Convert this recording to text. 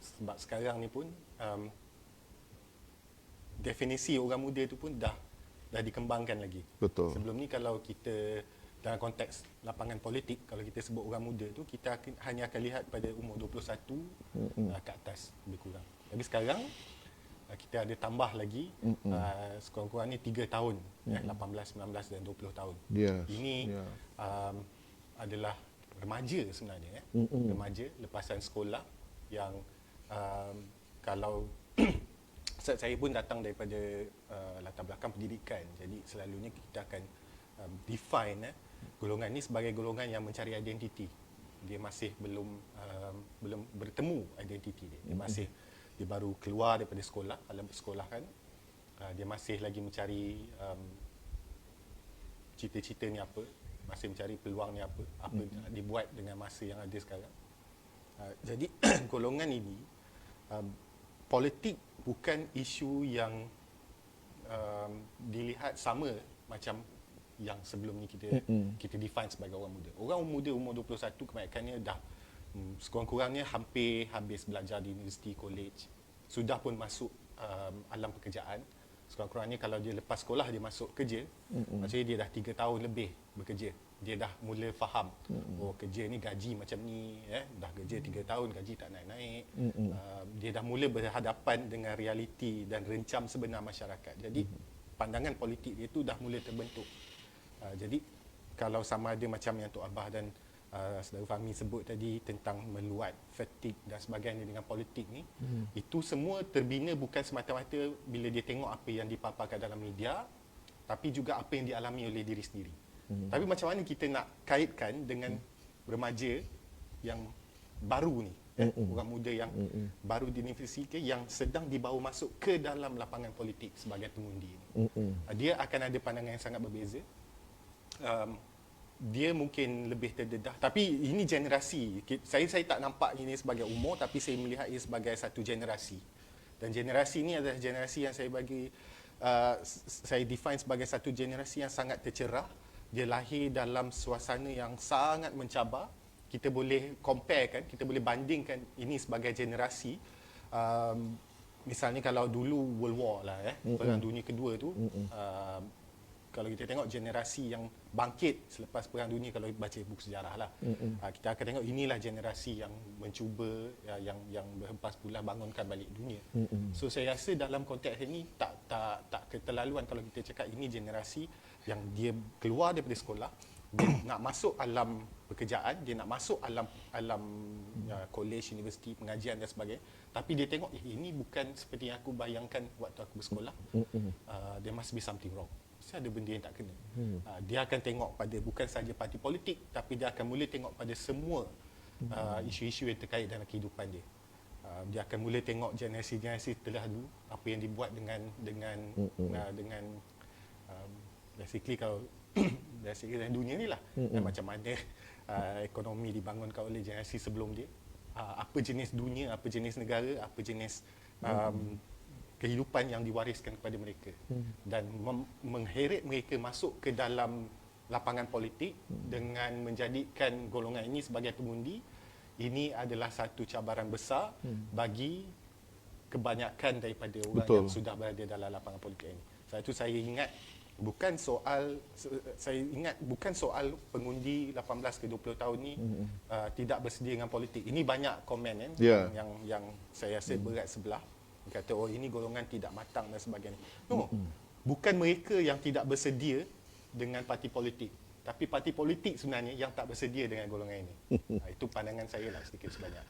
Sebab sekarang ni pun definisi orang muda tu pun dah dikembangkan lagi. Betul. Sebelum ni kalau kita dalam konteks lapangan politik, kalau kita sebut orang muda tu, kita hanya akan lihat pada umur 21 ke atas lebih kurang. Tapi sekarang kita ada tambah lagi sekurang-kurangnya 3 tahun, 18, 19 dan 20 tahun. Yes. Ini Yeah. adalah remaja sebenarnya, remaja lepasan sekolah yang kalau saya pun datang daripada latar belakang pendidikan, jadi selalunya kita akan define golongan ni sebagai golongan yang mencari identiti. Dia masih belum bertemu identiti dia. Dia baru keluar daripada sekolah, alam persekolahan. Dia masih lagi mencari cita-cita ni apa, masih mencari peluang ni apa dibuat dengan masa yang ada sekarang. Jadi golongan ini politik bukan isu yang dilihat sama macam yang sebelum ni kita define sebagai orang muda. Orang muda umur 21 kebanyakannya dah sekurang-kurangnya hampir habis belajar di universiti, college, sudah pun masuk alam pekerjaan. Sekurang-kurangnya kalau dia lepas sekolah dia masuk kerja, maksudnya dia dah 3 tahun lebih bekerja. Dia dah mula faham, oh kerja ni gaji macam ni, dah kerja 3 tahun gaji tak naik-naik. Dia dah mula berhadapan dengan realiti dan rencam sebenar masyarakat. Jadi pandangan politik dia tu dah mula terbentuk. Jadi kalau sama ada macam yang Tok Abah dan Saudara Fahmi sebut tadi tentang meluat, fatigue dan sebagainya dengan politik ni, itu semua terbina bukan semata-mata bila dia tengok apa yang dipaparkan dalam media, tapi juga apa yang dialami oleh diri sendiri. Tapi macam mana kita nak kaitkan dengan remaja yang baru ni, orang muda yang baru di universiti yang sedang dibawa masuk ke dalam lapangan politik sebagai pengundi ni. Dia akan ada pandangan yang sangat berbeza. Dia mungkin lebih terdedah, tapi ini generasi. Saya tak nampak ini sebagai umur, tapi saya melihat ia sebagai satu generasi. Dan generasi ini adalah generasi yang saya define sebagai satu generasi yang sangat tercerah. Dia lahir dalam suasana yang sangat mencabar. Kita boleh compare kan, kita boleh bandingkan ini sebagai generasi. Misalnya kalau dulu World War lah, Perang Dunia Kedua tu, kalau kita tengok generasi yang bangkit selepas Perang Dunia, kalau baca buku sejarah lah, kita akan tengok inilah generasi yang mencuba, yang berhempas pula bangunkan balik dunia. So saya rasa dalam konteks ini tak keterlaluan kalau kita cakap ini generasi yang dia keluar daripada sekolah, dia nak masuk alam pekerjaan, dia nak masuk alam college, universiti, pengajian dan sebagainya, tapi dia tengok ini bukan seperti yang aku bayangkan waktu aku bersekolah. There must be something wrong. Mesti ada benda yang tak kena. Dia akan tengok pada bukan saja parti politik, tapi dia akan mula tengok pada semua isu-isu yang terkait dalam kehidupan dia. Dia akan mula tengok generasi-generasi terdahulu, apa yang dibuat dengan basically kalau basically dalam dunia ni lah, dan macam mana ekonomi dibangunkan oleh generasi sebelum dia, apa jenis dunia, apa jenis negara, apa jenis kehidupan yang diwariskan kepada mereka, dan mengheret mereka masuk ke dalam lapangan politik dengan menjadikan golongan ini sebagai pengundi. Ini adalah satu cabaran besar bagi kebanyakan daripada orang yang sudah berada dalam lapangan politik ini. Sebab itu saya ingat bukan soal pengundi 18 ke 20 tahun ni tidak bersedia dengan politik. Ini banyak komen yang saya rasa berat sebelah. Kata ini golongan tidak matang dan sebagainya. No, bukan mereka yang tidak bersedia dengan parti politik, tapi parti politik sebenarnya yang tak bersedia dengan golongan ini. Itu pandangan saya lah sedikit sebanyak.